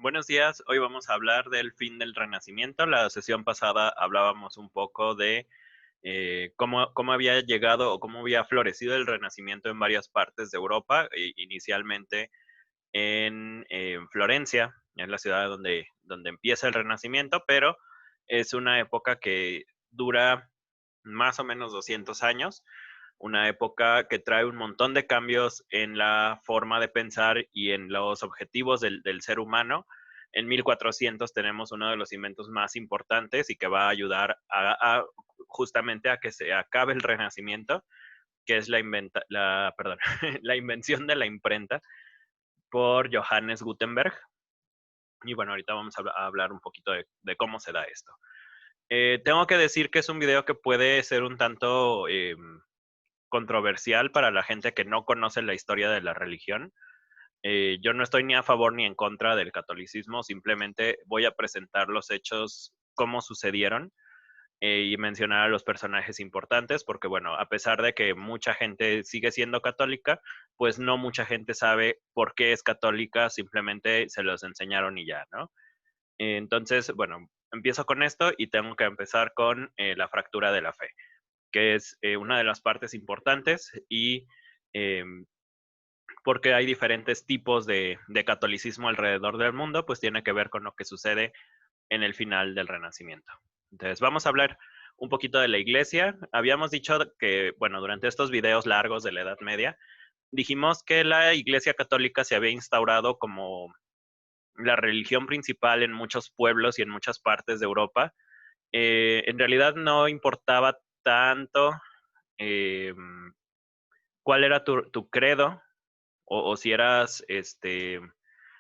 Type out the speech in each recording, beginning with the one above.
Buenos días. Hoy vamos a hablar del fin del Renacimiento. La sesión pasada hablábamos un poco de cómo había llegado o cómo había florecido el Renacimiento en varias partes de Europa, inicialmente en Florencia, es la ciudad donde empieza el Renacimiento, pero es una época que dura más o menos 200 años, una época que trae un montón de cambios en la forma de pensar y en los objetivos del ser humano. En 1400 tenemos uno de los inventos más importantes y que va a ayudar justamente a que se acabe el Renacimiento, que es perdón, la invención de la imprenta por Johannes Gutenberg. Y bueno, ahorita vamos a hablar un poquito de cómo se da esto. Tengo que decir que es un video que puede ser un tanto controversial para la gente que no conoce la historia de la religión. Yo no estoy ni a favor ni en contra del catolicismo, simplemente voy a presentar los hechos como sucedieron y mencionar a los personajes importantes, porque bueno, a pesar de que mucha gente sigue siendo católica, pues no mucha gente sabe por qué es católica, simplemente se los enseñaron y ya, ¿no? Entonces, bueno, empiezo con esto y tengo que empezar con la fractura de la fe, que es una de las partes importantes y eh, porque hay diferentes tipos de catolicismo alrededor del mundo, pues tiene que ver con lo que sucede en el final del Renacimiento. Entonces, vamos a hablar un poquito de la iglesia. Habíamos dicho que, bueno, durante estos videos largos de la Edad Media, dijimos que la iglesia católica se había instaurado como la religión principal en muchos pueblos y en muchas partes de Europa. En realidad no importaba tanto eh, cuál era tu credo o si eras,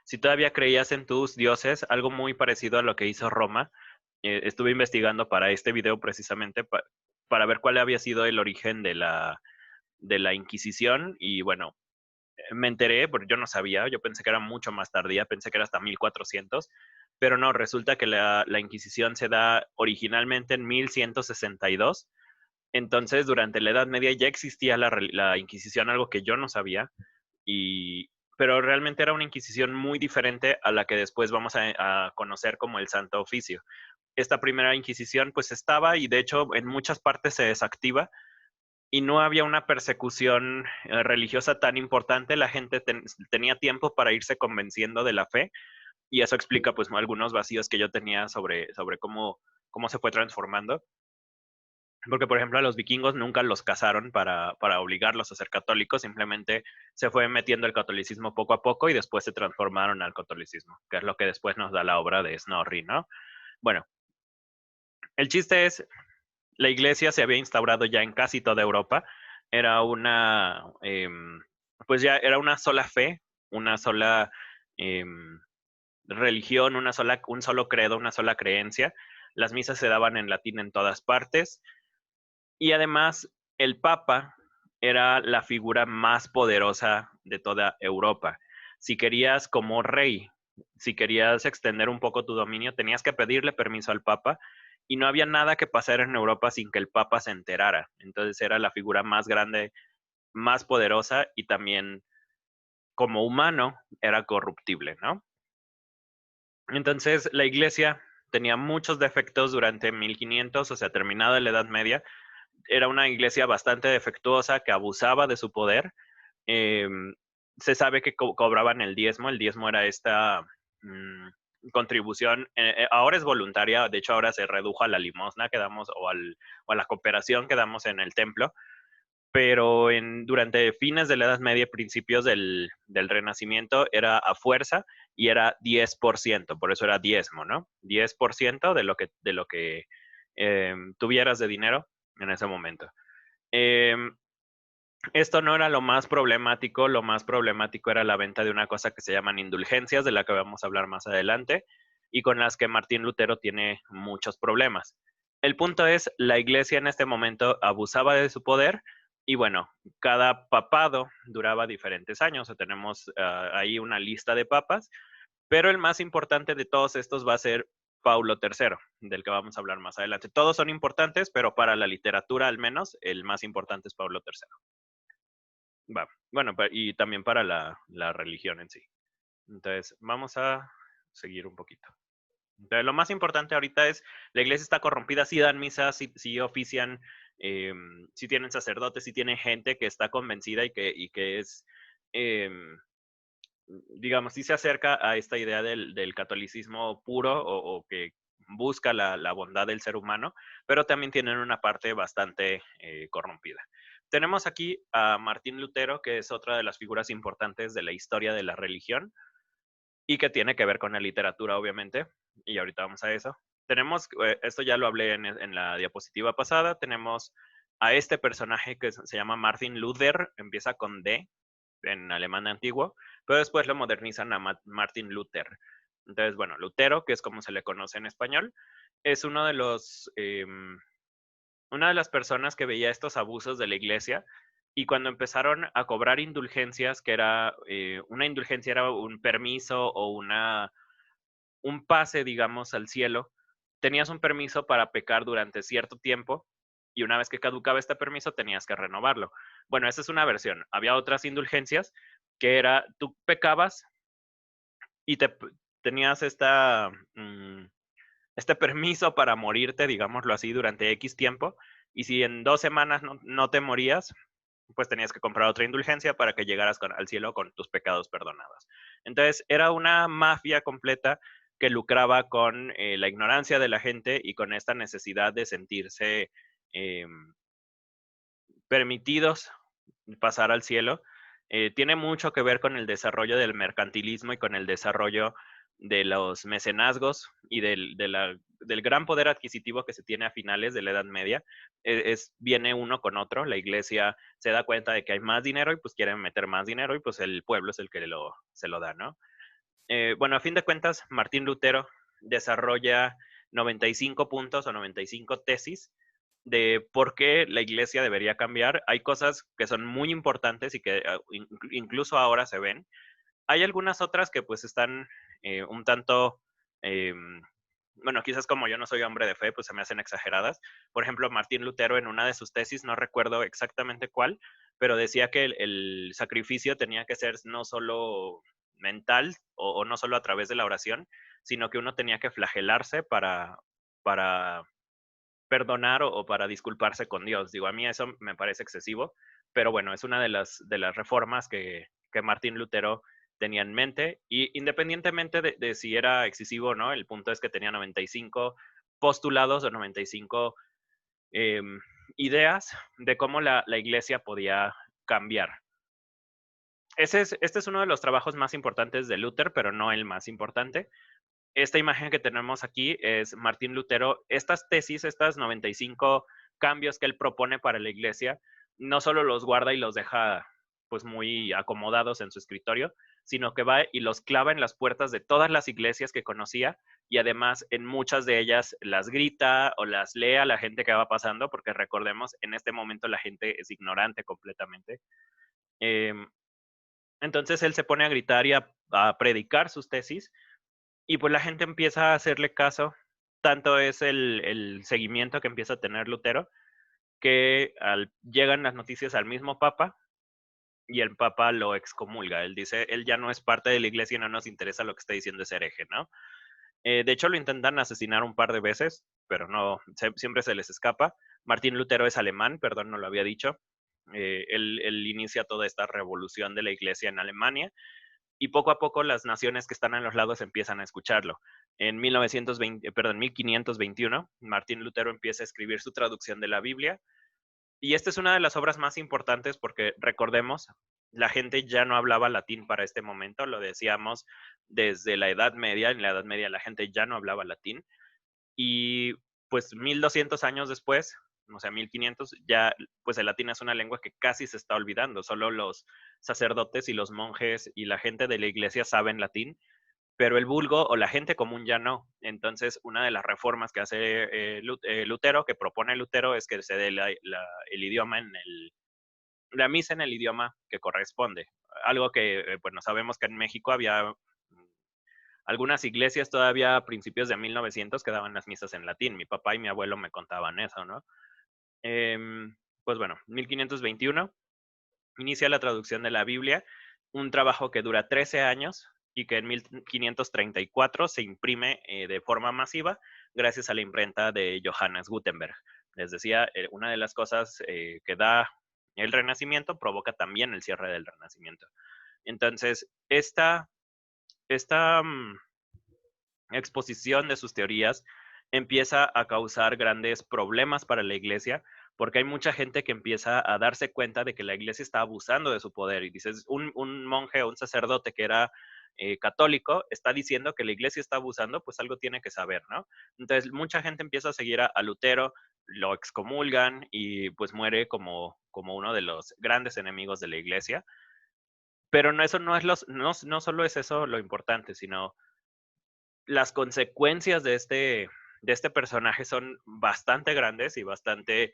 si todavía creías en tus dioses, algo muy parecido a lo que hizo Roma. Estuve investigando para este video precisamente para ver cuál había sido el origen de la Inquisición y bueno, me enteré, porque yo no sabía, yo pensé que era mucho más tardía, pensé que era hasta 1400, pero no, resulta que la Inquisición se da originalmente en 1162. Entonces durante la Edad Media ya existía la Inquisición, algo que yo no sabía, y, pero realmente era una Inquisición muy diferente a la que después vamos a conocer como el Santo Oficio. Esta primera Inquisición pues estaba y de hecho en muchas partes se desactiva y no había una persecución religiosa tan importante, la gente tenía tiempo para irse convenciendo de la fe y eso explica pues algunos vacíos que yo tenía sobre cómo se fue transformando. Porque, por ejemplo, a los vikingos nunca los casaron para obligarlos a ser católicos, simplemente se fue metiendo el catolicismo poco a poco y después se transformaron al catolicismo, que es lo que después nos da la obra de Snorri, ¿no? Bueno, el chiste es, la iglesia se había instaurado ya en casi toda Europa, era pues ya era una sola fe, una sola eh, religión, un solo credo, una sola creencia. Las misas se daban en latín en todas partes y además el Papa era la figura más poderosa de toda Europa. Si querías como rey, si querías extender un poco tu dominio, tenías que pedirle permiso al Papa y no había nada que pasar en Europa sin que el Papa se enterara. Entonces era la figura más grande, más poderosa y también como humano era corruptible, ¿no? Entonces la iglesia tenía muchos defectos durante 1500, o sea, terminada la Edad Media. Era una iglesia bastante defectuosa que abusaba de su poder. Eh, Se sabe que cobraban el diezmo. El diezmo era esta contribución. Ahora es voluntaria, de hecho ahora se redujo a la limosna que damos o a la cooperación que damos en el templo, pero durante fines de la Edad Media, principios del Renacimiento, era a fuerza y era 10%, por eso era diezmo, ¿no? 10% de lo que tuvieras de dinero en ese momento. Eh, Esto no era lo más problemático era la venta de una cosa que se llaman indulgencias, de la que vamos a hablar más adelante, y con las que Martín Lutero tiene muchos problemas. El punto es, la iglesia en este momento abusaba de su poder y bueno, cada papado duraba diferentes años, o tenemos ahí una lista de papas, pero el más importante de todos estos va a ser Paulo III, del que vamos a hablar más adelante. Todos son importantes, pero para la literatura al menos, el más importante es Paulo III. Va. Bueno, y también para la religión en sí. Entonces, vamos a seguir un poquito. Entonces, lo más importante ahorita es, la iglesia está corrompida, sí dan misas, sí ofician, sí tienen sacerdotes, sí tienen gente que está convencida y que es, digamos, sí se acerca a esta idea del catolicismo puro o que busca la bondad del ser humano, pero también tienen una parte bastante corrompida. Tenemos aquí a Martín Lutero, que es otra de las figuras importantes de la historia de la religión y que tiene que ver con la literatura, obviamente, y ahorita vamos a eso. Tenemos, esto ya lo hablé en la diapositiva pasada, tenemos a este personaje que se llama Martin Luther, empieza con D, en alemán antiguo, pero después lo modernizan a Martin Luther. Entonces, bueno, Lutero, que es como se le conoce en español, es uno de los, una de las personas que veía estos abusos de la iglesia y cuando empezaron a cobrar indulgencias, que era, una indulgencia era un permiso o un pase, digamos, al cielo, tenías un permiso para pecar durante cierto tiempo y una vez que caducaba este permiso tenías que renovarlo. Bueno, esa es una versión. Había otras indulgencias que era, tú pecabas y tenías este permiso para morirte, digámoslo así, durante X tiempo, y si en 2 semanas no te morías, pues tenías que comprar otra indulgencia para que llegaras al cielo con tus pecados perdonados. Entonces, era una mafia completa que lucraba con la ignorancia de la gente y con esta necesidad de sentirse eh, permitidos pasar al cielo. Tiene mucho que ver con el desarrollo del mercantilismo y con el desarrollo de los mecenazgos y del gran poder adquisitivo que se tiene a finales de la Edad Media. Viene uno con otro, la iglesia se da cuenta de que hay más dinero y pues quieren meter más dinero y pues el pueblo es el que se lo da, ¿no? Bueno, a fin de cuentas, Martín Lutero desarrolla 95 puntos o 95 tesis de por qué la iglesia debería cambiar. Hay cosas que son muy importantes y que incluso ahora se ven. Hay algunas otras que pues están un tanto, eh, bueno, quizás como yo no soy hombre de fe, pues se me hacen exageradas. Por ejemplo, Martín Lutero en una de sus tesis, no recuerdo exactamente cuál, pero decía que el sacrificio tenía que ser no solo mental o no solo a través de la oración, sino que uno tenía que flagelarse para perdonar o para disculparse con Dios. Digo, a mí eso me parece excesivo, pero bueno, es una de las reformas que Martín Lutero tenía en mente y independientemente de si era excesivo o no, el punto es que tenía 95 postulados o 95 eh, ideas de cómo la iglesia podía cambiar. Este es uno de los trabajos más importantes de Luther, pero no el más importante. Esta imagen que tenemos aquí es Martín Lutero. Estas tesis, estas 95 cambios que él propone para la iglesia, no solo los guarda y los deja pues muy acomodados en su escritorio, sino que va y los clava en las puertas de todas las iglesias que conocía y además en muchas de ellas las grita o las lee a la gente que va pasando, porque recordemos, en este momento la gente es ignorante completamente. Entonces él se pone a gritar y a predicar sus tesis y pues la gente empieza a hacerle caso. Tanto es el seguimiento que empieza a tener Lutero, que llegan las noticias al mismo Papa y el Papa lo excomulga. Él dice, él ya no es parte de la iglesia y no nos interesa lo que está diciendo ese hereje, ¿no? De hecho, lo intentan asesinar un par de veces, pero no, siempre se les escapa. Martín Lutero es alemán, perdón, no lo había dicho. Él inicia toda esta revolución de la iglesia en Alemania y poco a poco las naciones que están a los lados empiezan a escucharlo. En 1521, Martín Lutero empieza a escribir su traducción de la Biblia y esta es una de las obras más importantes porque recordemos, la gente ya no hablaba latín para este momento, lo decíamos desde la Edad Media, en la Edad Media la gente ya no hablaba latín y pues 1200 años después, o sea, 1500, ya pues el latín es una lengua que casi se está olvidando, solo los sacerdotes y los monjes y la gente de la iglesia saben latín, pero el vulgo o la gente común ya no. Entonces, una de las reformas que hace Lutero, que propone Lutero, es que se dé el idioma la misa en el idioma que corresponde. Algo que, bueno, sabemos que en México había algunas iglesias todavía a principios de 1900 que daban las misas en latín. Mi papá y mi abuelo me contaban eso, ¿no? Pues bueno, 1521 inicia la traducción de la Biblia, un trabajo que dura 13 años y que en 1534 se imprime de forma masiva gracias a la imprenta de Johannes Gutenberg. Les decía, una de las cosas que da el Renacimiento provoca también el cierre del Renacimiento. Entonces, esta exposición de sus teorías empieza a causar grandes problemas para la iglesia, porque hay mucha gente que empieza a darse cuenta de que la iglesia está abusando de su poder. Y dices, un monje o un sacerdote que era católico está diciendo que la iglesia está abusando, pues algo tiene que saber, ¿no? Entonces, mucha gente empieza a seguir a Lutero, lo excomulgan y pues muere como uno de los grandes enemigos de la iglesia. Pero no, eso no es no solo es eso lo importante, sino las consecuencias de este personaje son bastante grandes y bastante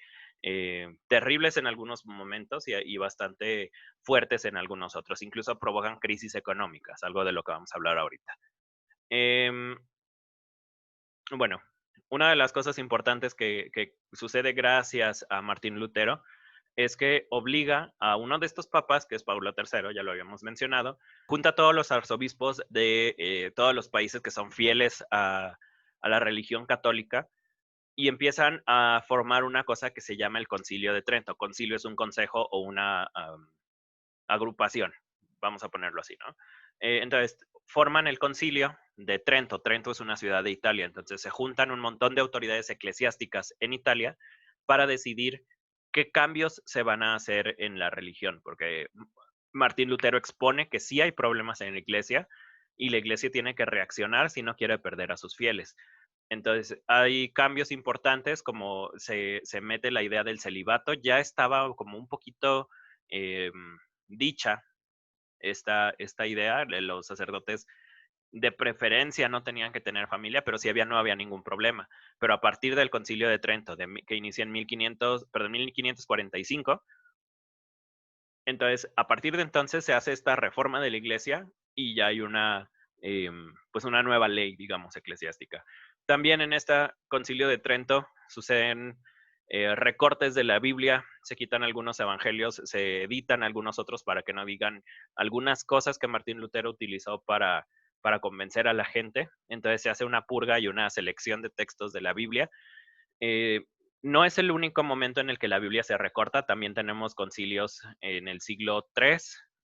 terribles en algunos momentos y bastante fuertes en algunos otros. Incluso provocan crisis económicas, algo de lo que vamos a hablar ahorita. Em, bueno, una de las cosas importantes que sucede gracias a Martín Lutero es que obliga a uno de estos papas, que es Pablo III, ya lo habíamos mencionado, junta a todos los arzobispos de todos los países que son fieles a la religión católica y empiezan a formar una cosa que se llama el Concilio de Trento. Concilio es un consejo o una agrupación, vamos a ponerlo así, ¿no? Entonces, forman el Concilio de Trento. Trento es una ciudad de Italia, entonces se juntan un montón de autoridades eclesiásticas en Italia para decidir qué cambios se van a hacer en la religión, porque Martín Lutero expone que sí hay problemas en la iglesia y la iglesia tiene que reaccionar si no quiere perder a sus fieles. Entonces, hay cambios importantes como se mete la idea del celibato, ya estaba como un poquito dicha esta idea, de los sacerdotes de preferencia no tenían que tener familia, pero si había, no había ningún problema. Pero a partir del Concilio de Trento, que inicia en 1545, entonces, a partir de entonces se hace esta reforma de la iglesia y ya hay pues una nueva ley, digamos, eclesiástica. También en este Concilio de Trento suceden recortes de la Biblia, se quitan algunos evangelios, se editan algunos otros para que no digan algunas cosas que Martín Lutero utilizó para convencer a la gente. Entonces se hace una purga y una selección de textos de la Biblia. Eh, no es el único momento en el que la Biblia se recorta, también tenemos concilios en el siglo III,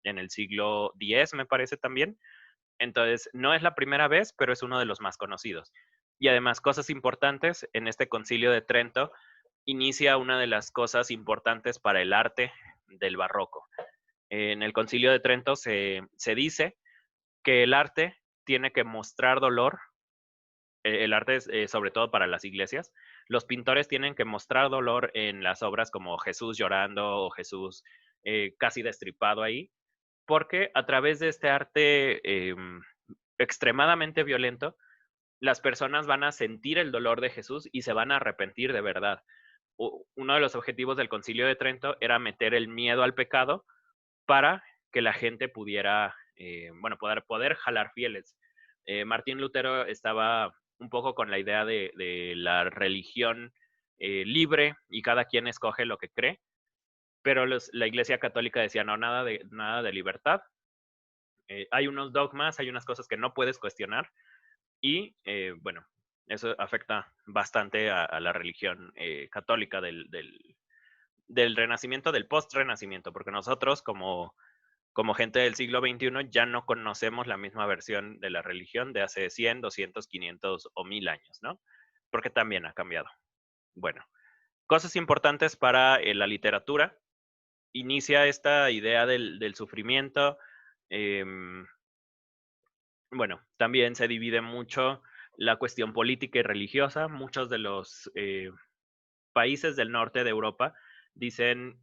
en el siglo X, me parece también. Entonces, no es la primera vez, pero es uno de los más conocidos. Y además, cosas importantes, en este concilio de Trento inicia una de las cosas importantes para el arte del barroco. En el concilio de Trento se dice que el arte tiene que mostrar dolor, el arte es sobre todo para las iglesias, los pintores tienen que mostrar dolor en las obras como Jesús llorando o Jesús casi destripado ahí, porque a través de este arte extremadamente violento, las personas van a sentir el dolor de Jesús y se van a arrepentir de verdad. Uno de los objetivos del Concilio de Trento era meter el miedo al pecado para que la gente pudiera, bueno, poder jalar fieles. Martín Lutero estaba un poco con la idea de la religión libre y cada quien escoge lo que cree, pero la Iglesia Católica decía, no, nada de libertad. Hay unos dogmas, hay unas cosas que no puedes cuestionar y, bueno, eso afecta bastante a la religión católica del Renacimiento, del post-Renacimiento, porque nosotros como gente del siglo XXI ya no conocemos la misma versión de la religión de hace 100, 200, 500 o 1000 años, ¿no? Porque también ha cambiado. Bueno, cosas importantes para la literatura. Inicia esta idea del sufrimiento. Eh, bueno, también se divide mucho la cuestión política y religiosa. Muchos de los países del norte de Europa dicen,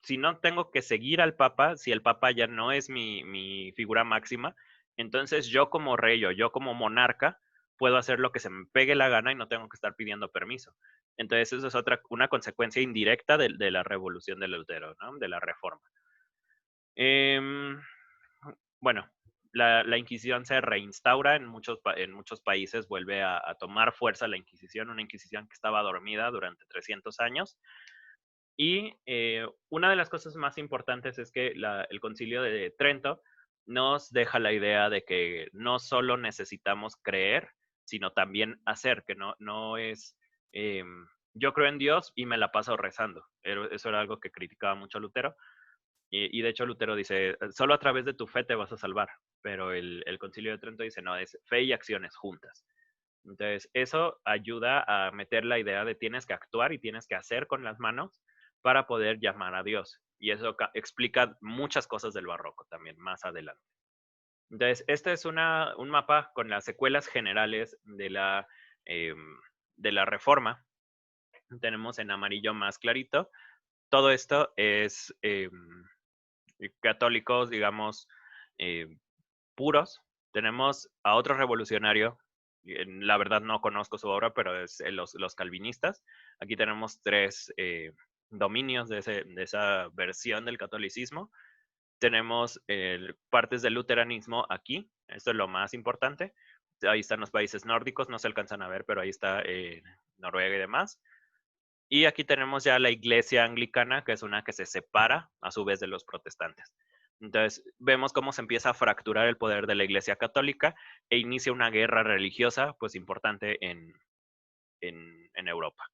si no tengo que seguir al Papa, si el Papa ya no es mi figura máxima, entonces yo como rey o yo como monarca puedo hacer lo que se me pegue la gana y no tengo que estar pidiendo permiso. Entonces eso es una consecuencia indirecta de la revolución de Lutero, ¿no? De la reforma. Bueno, la Inquisición se reinstaura en muchos países, vuelve a tomar fuerza la Inquisición, una Inquisición que estaba dormida durante 300 años. Y una de las cosas más importantes es que el Concilio de Trento nos deja la idea de que no solo necesitamos creer, sino también hacer, que no es, yo creo en Dios y me la paso rezando. Eso era algo que criticaba mucho Lutero. Y de hecho Lutero dice, solo a través de tu fe te vas a salvar. Pero el Concilio de Trento dice, no, es fe y acciones juntas. Entonces, eso ayuda a meter la idea de tienes que actuar y tienes que hacer con las manos para poder llamar a Dios. Y eso explica muchas cosas del barroco también más adelante. Entonces, este es un mapa con las secuelas generales eh, de la reforma. Tenemos en amarillo más clarito. Todo esto es católicos, digamos, eh, puros. Tenemos a otro revolucionario, la verdad no conozco su obra, pero es los calvinistas. Aquí tenemos tres dominios de esa versión del catolicismo. Tenemos partes del luteranismo aquí, esto es lo más importante. Ahí están los países nórdicos, no se alcanzan a ver, pero ahí está Noruega y demás. Y aquí tenemos ya la iglesia anglicana, que es una que se separa a su vez de los protestantes. Entonces, vemos cómo se empieza a fracturar el poder de la iglesia católica e inicia una guerra religiosa, pues importante en Europa.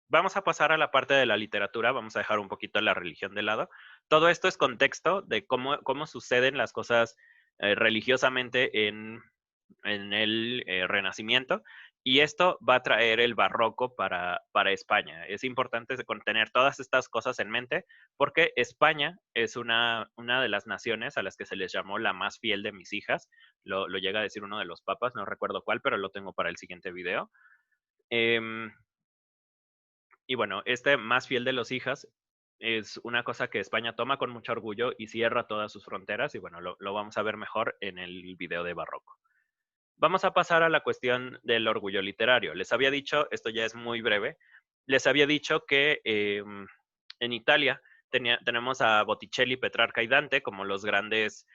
Vamos a pasar a la parte de la literatura, vamos a dejar un poquito la religión de lado. Todo esto es contexto de cómo suceden las cosas religiosamente en el Renacimiento, y esto va a traer el barroco para España. Es importante tener todas estas cosas en mente porque España es una de las naciones a las que se les llamó la más fiel de mis hijas. Lo llega a decir uno de los papas, no recuerdo cuál, pero lo tengo para el siguiente video. Eh, y bueno, este más fiel de los hijas es una cosa que España toma con mucho orgullo y cierra todas sus fronteras, y bueno, lo vamos a ver mejor en el video de barroco. Vamos a pasar a la cuestión del orgullo literario. Les había dicho, esto ya es muy breve, les había dicho que en Italia tenemos a Botticelli, Petrarca y Dante como los grandes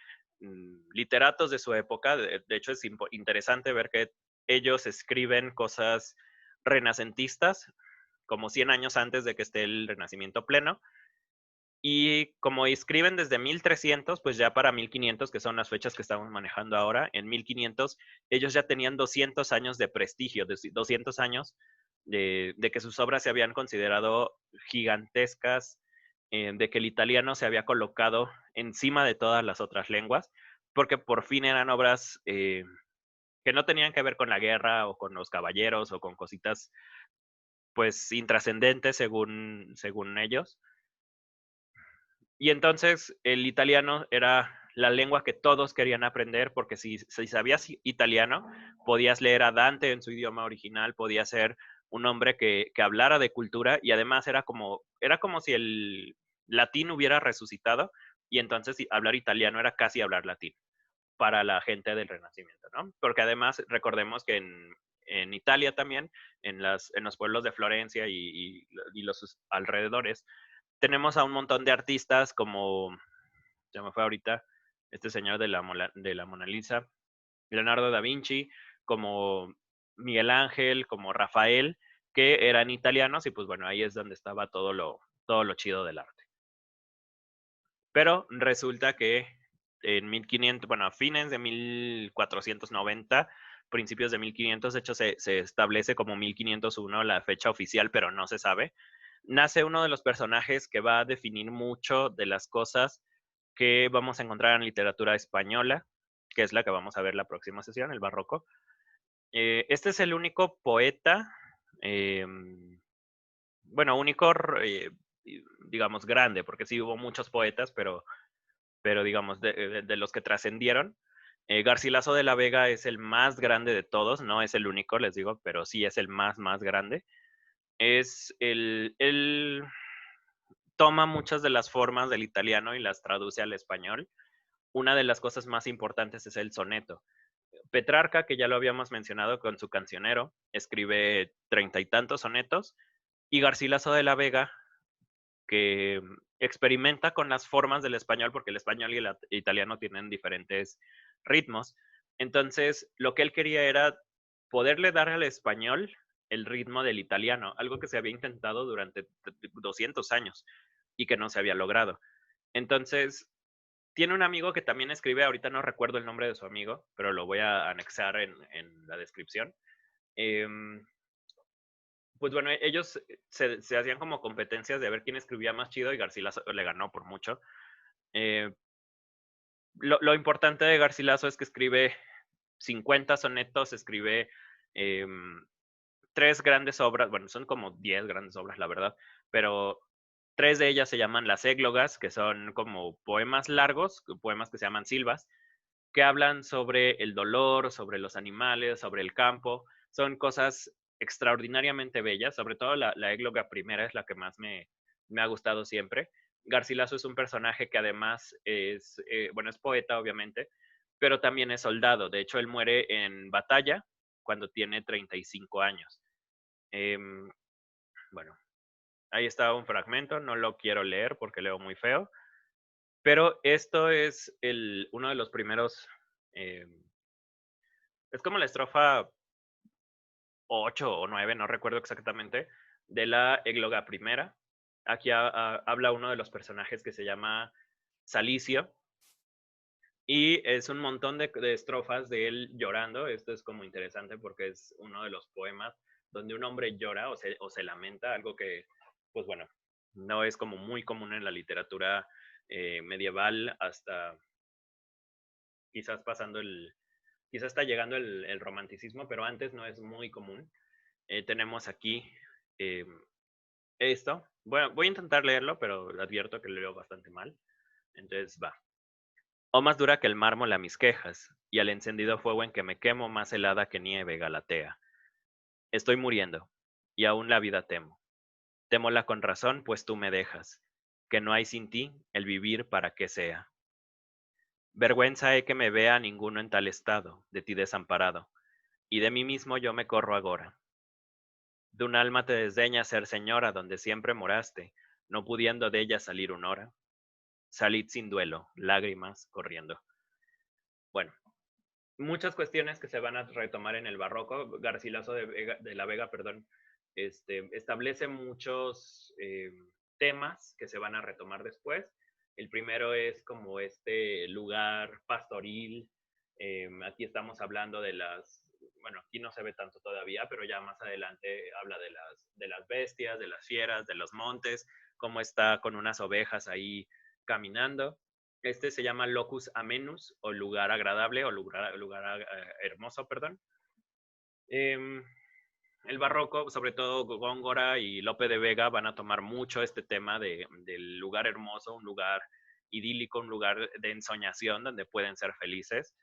literatos de su época. De hecho, es interesante ver que ellos escriben cosas renacentistas, como 100 años antes de que esté el Renacimiento pleno. Y como escriben desde 1300, pues ya para 1500, que son las fechas que estamos manejando ahora, en 1500 ellos ya tenían 200 años de prestigio, 200 años de que sus obras se habían considerado gigantescas, de que el italiano se había colocado encima de todas las otras lenguas, porque por fin eran obras que no tenían que ver con la guerra o con los caballeros o con cositas pues intrascendentes según ellos. Y entonces el italiano era la lengua que todos querían aprender, porque si sabías italiano, podías leer a Dante en su idioma original, podías ser un hombre que hablara de cultura, y además era como si el latín hubiera resucitado, y entonces hablar italiano era casi hablar latín para la gente del Renacimiento, ¿no? Porque además recordemos que en Italia también, en los pueblos de Florencia y los alrededores, tenemos a un montón de artistas como, ya me fue ahorita, este señor de la Mona Lisa, Leonardo da Vinci, como Miguel Ángel, como Rafael, que eran italianos, y pues bueno, ahí es donde estaba todo lo chido del arte. Pero resulta que en 1500, bueno, a fines de 1490, principios de 1500, de hecho se establece como 1501 la fecha oficial, pero no se sabe, nace uno de los personajes que va a definir mucho de las cosas que vamos a encontrar en literatura española, que es la que vamos a ver la próxima sesión, el barroco. Este es el único poeta, eh, bueno, único, digamos, grande, porque sí hubo muchos poetas, pero digamos, de los que trascendieron. Garcilaso de la Vega es el más grande de todos, no es el único, les digo, pero sí es el más grande. Él toma muchas de las formas del italiano y las traduce al español. Una de las cosas más importantes es el soneto. Petrarca, que ya lo habíamos mencionado con su cancionero, escribe 30 y tantos sonetos, y Garcilaso de la Vega, que experimenta con las formas del español, porque el español y el italiano tienen diferentes ritmos. Entonces, lo que él quería era poderle dar al español el ritmo del italiano, algo que se había intentado durante 200 años y que no se había logrado. Entonces, Tiene un amigo que también escribe, ahorita no recuerdo el nombre de su amigo, pero lo voy a anexar en la descripción. Em, pues bueno, ellos se hacían como competencias de ver quién escribía más chido y Garcilaso le ganó por mucho. Eh, lo importante de Garcilaso es que escribe 50 sonetos, escribe em, tres grandes obras, bueno, son como 10 grandes obras, la verdad, pero tres de ellas se llaman las églogas, que son como poemas largos, poemas que se llaman silvas, que hablan sobre el dolor, sobre los animales, sobre el campo. Son cosas extraordinariamente bellas, sobre todo la égloga primera es la que más me ha gustado siempre. Garcilaso es un personaje que además es, bueno, es poeta, obviamente, pero también es soldado. De hecho, él muere en batalla cuando tiene 35 años. Em, bueno, ahí está un fragmento, no lo quiero leer porque leo muy feo, pero esto es uno de los primeros, em, es como la estrofa 8 o 9, no recuerdo exactamente, de la égloga primera. Aquí habla uno de los personajes que se llama Salicio y es un montón de estrofas de él llorando. Esto es como interesante porque es uno de los poemas donde un hombre llora o se lamenta, algo que, pues bueno, no es como muy común en la literatura medieval hasta quizás pasando quizás está llegando el romanticismo, pero antes no es muy común. Tenemos aquí eh, esto. Bueno, voy a intentar leerlo, pero advierto que lo leo bastante mal. Entonces va. Oh, más dura que el mármol a mis quejas, y al encendido fuego en que me quemo, más helada que nieve Galatea. Estoy muriendo, y aún la vida temo. Témola con razón, pues tú me dejas, que no hay sin ti el vivir para que sea. Vergüenza he que me vea ninguno en tal estado, de ti desamparado, y de mí mismo yo me corro agora. De un alma te desdeña ser señora donde siempre moraste, no pudiendo de ella salir una hora. Salid sin duelo, lágrimas corriendo. Bueno, muchas cuestiones que se van a retomar en el barroco. Garcilaso de la Vega, perdón, establece muchos temas que se van a retomar después. El primero es como este lugar pastoril. Aquí estamos hablando de bueno, aquí no se ve tanto todavía, pero ya más adelante habla de las bestias, de las fieras, de los montes, cómo está con unas ovejas ahí caminando. Este se llama locus amenus o lugar agradable o lugar hermoso, perdón. Eh, el barroco, sobre todo Góngora y Lope de Vega, van a tomar mucho este tema del lugar hermoso, un lugar idílico, un lugar de ensoñación donde pueden ser felices.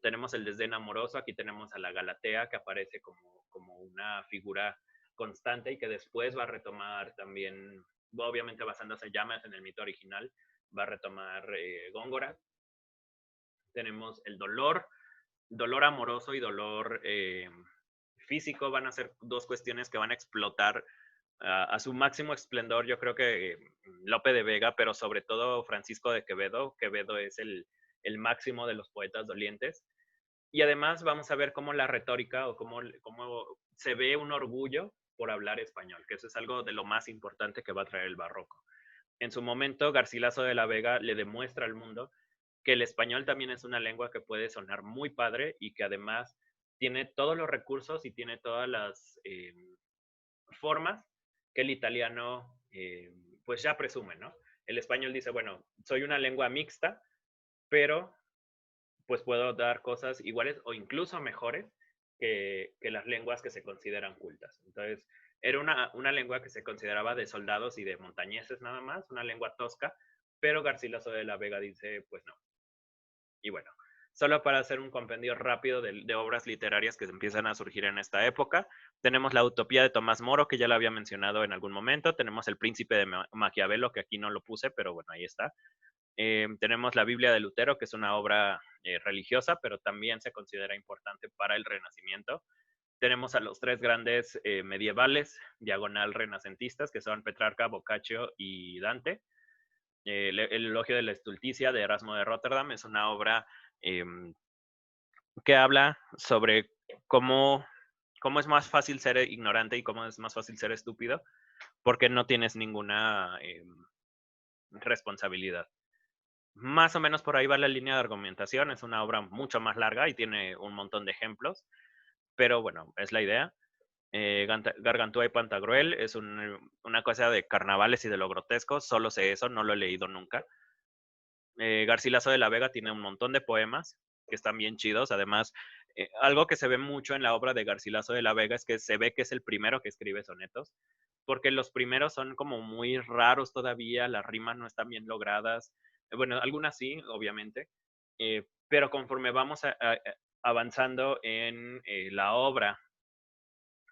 Tenemos el desdén amoroso, aquí tenemos a la Galatea que aparece como una figura constante y que después va a retomar también, obviamente basándose ya más en el mito original, va a retomar Góngora. Tenemos el dolor amoroso y dolor físico van a ser dos cuestiones que van a explotar a su máximo esplendor. Yo creo que Lope de Vega, pero sobre todo Francisco de Quevedo. Quevedo es el máximo de los poetas dolientes. Y además vamos a ver cómo la retórica o cómo se ve un orgullo por hablar español, que eso es algo de lo más importante que va a traer el barroco. En su momento, Garcilaso de la Vega le demuestra al mundo que el español también es una lengua que puede sonar muy padre y que además tiene todos los recursos y tiene todas las formas que el italiano pues ya presume, ¿no? El español dice, bueno, soy una lengua mixta, pero pues puedo dar cosas iguales o incluso mejores que las lenguas que se consideran cultas. Entonces, era una lengua que se consideraba de soldados y de montañeses nada más, una lengua tosca, pero Garcilaso de la Vega dice, pues no. Y bueno, solo para hacer un compendio rápido de obras literarias que empiezan a surgir en esta época, tenemos la Utopía de Tomás Moro, que ya la había mencionado en algún momento, tenemos El Príncipe de Maquiavelo, que aquí no lo puse, pero bueno, ahí está. Tenemos la Biblia de Lutero, que es una obra religiosa, pero también se considera importante para el Renacimiento. Tenemos a los tres grandes medievales, diagonal renacentistas, que son Petrarca, Boccaccio y Dante. El elogio de la estulticia de Erasmo de Rotterdam es una obra eh, que habla sobre cómo, cómo es más fácil ser ignorante y cómo es más fácil ser estúpido, porque no tienes ninguna responsabilidad. Más o menos por ahí va la línea de argumentación, es una obra mucho más larga y tiene un montón de ejemplos, pero bueno, es la idea. Gargantúa y Pantagruel es una cosa de carnavales y de lo grotesco, solo sé eso, no lo he leído nunca. Garcilaso de la Vega tiene un montón de poemas que están bien chidos, además, algo que se ve mucho en la obra de Garcilaso de la Vega es que se ve que es el primero que escribe sonetos, porque los primeros son como muy raros todavía, las rimas no están bien logradas, bueno, algunas sí, obviamente, pero conforme vamos avanzando en la obra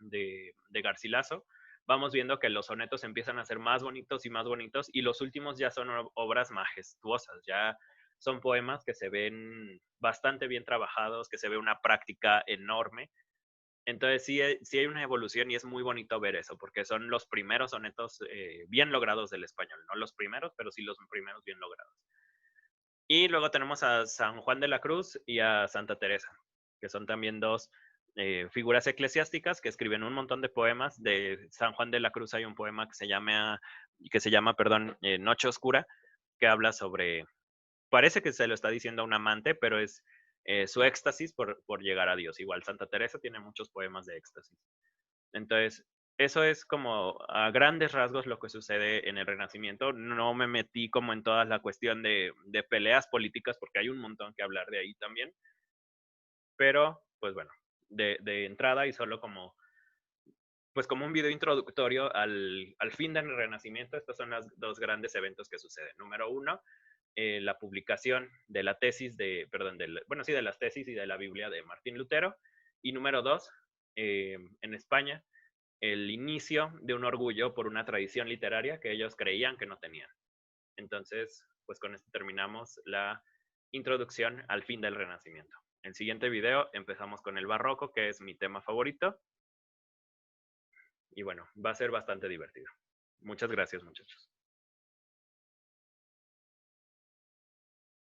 de Garcilaso, vamos viendo que los sonetos empiezan a ser más bonitos y más bonitos, y los últimos ya son obras majestuosas, ya son poemas que se ven bastante bien trabajados, que se ve una práctica enorme. Entonces sí hay una evolución y es muy bonito ver eso, porque son los primeros sonetos bien logrados del español, no los primeros, pero sí los primeros bien logrados. Y luego tenemos a San Juan de la Cruz y a Santa Teresa, que son también dos figuras eclesiásticas que escriben un montón de poemas. De San Juan de la Cruz hay un poema que se llama, perdón, Noche Oscura, que habla sobre, parece que se lo está diciendo a un amante, pero es su éxtasis por llegar a Dios. Igual Santa Teresa tiene muchos poemas de éxtasis. Entonces, eso es como a grandes rasgos lo que sucede en el Renacimiento. No me metí como en toda la cuestión de peleas políticas porque hay un montón que hablar de ahí también. Pero, pues bueno, de entrada y solo como, pues como un video introductorio al fin del Renacimiento, estos son los dos grandes eventos que suceden. Número uno, la publicación de la tesis perdón, bueno, sí, de las tesis y de la Biblia de Martín Lutero. Y número dos, en España, el inicio de un orgullo por una tradición literaria que ellos creían que no tenían. Entonces, pues con esto terminamos la introducción al fin del Renacimiento. En el siguiente video empezamos con el barroco, que es mi tema favorito. Y bueno, va a ser bastante divertido. Muchas gracias, muchachos.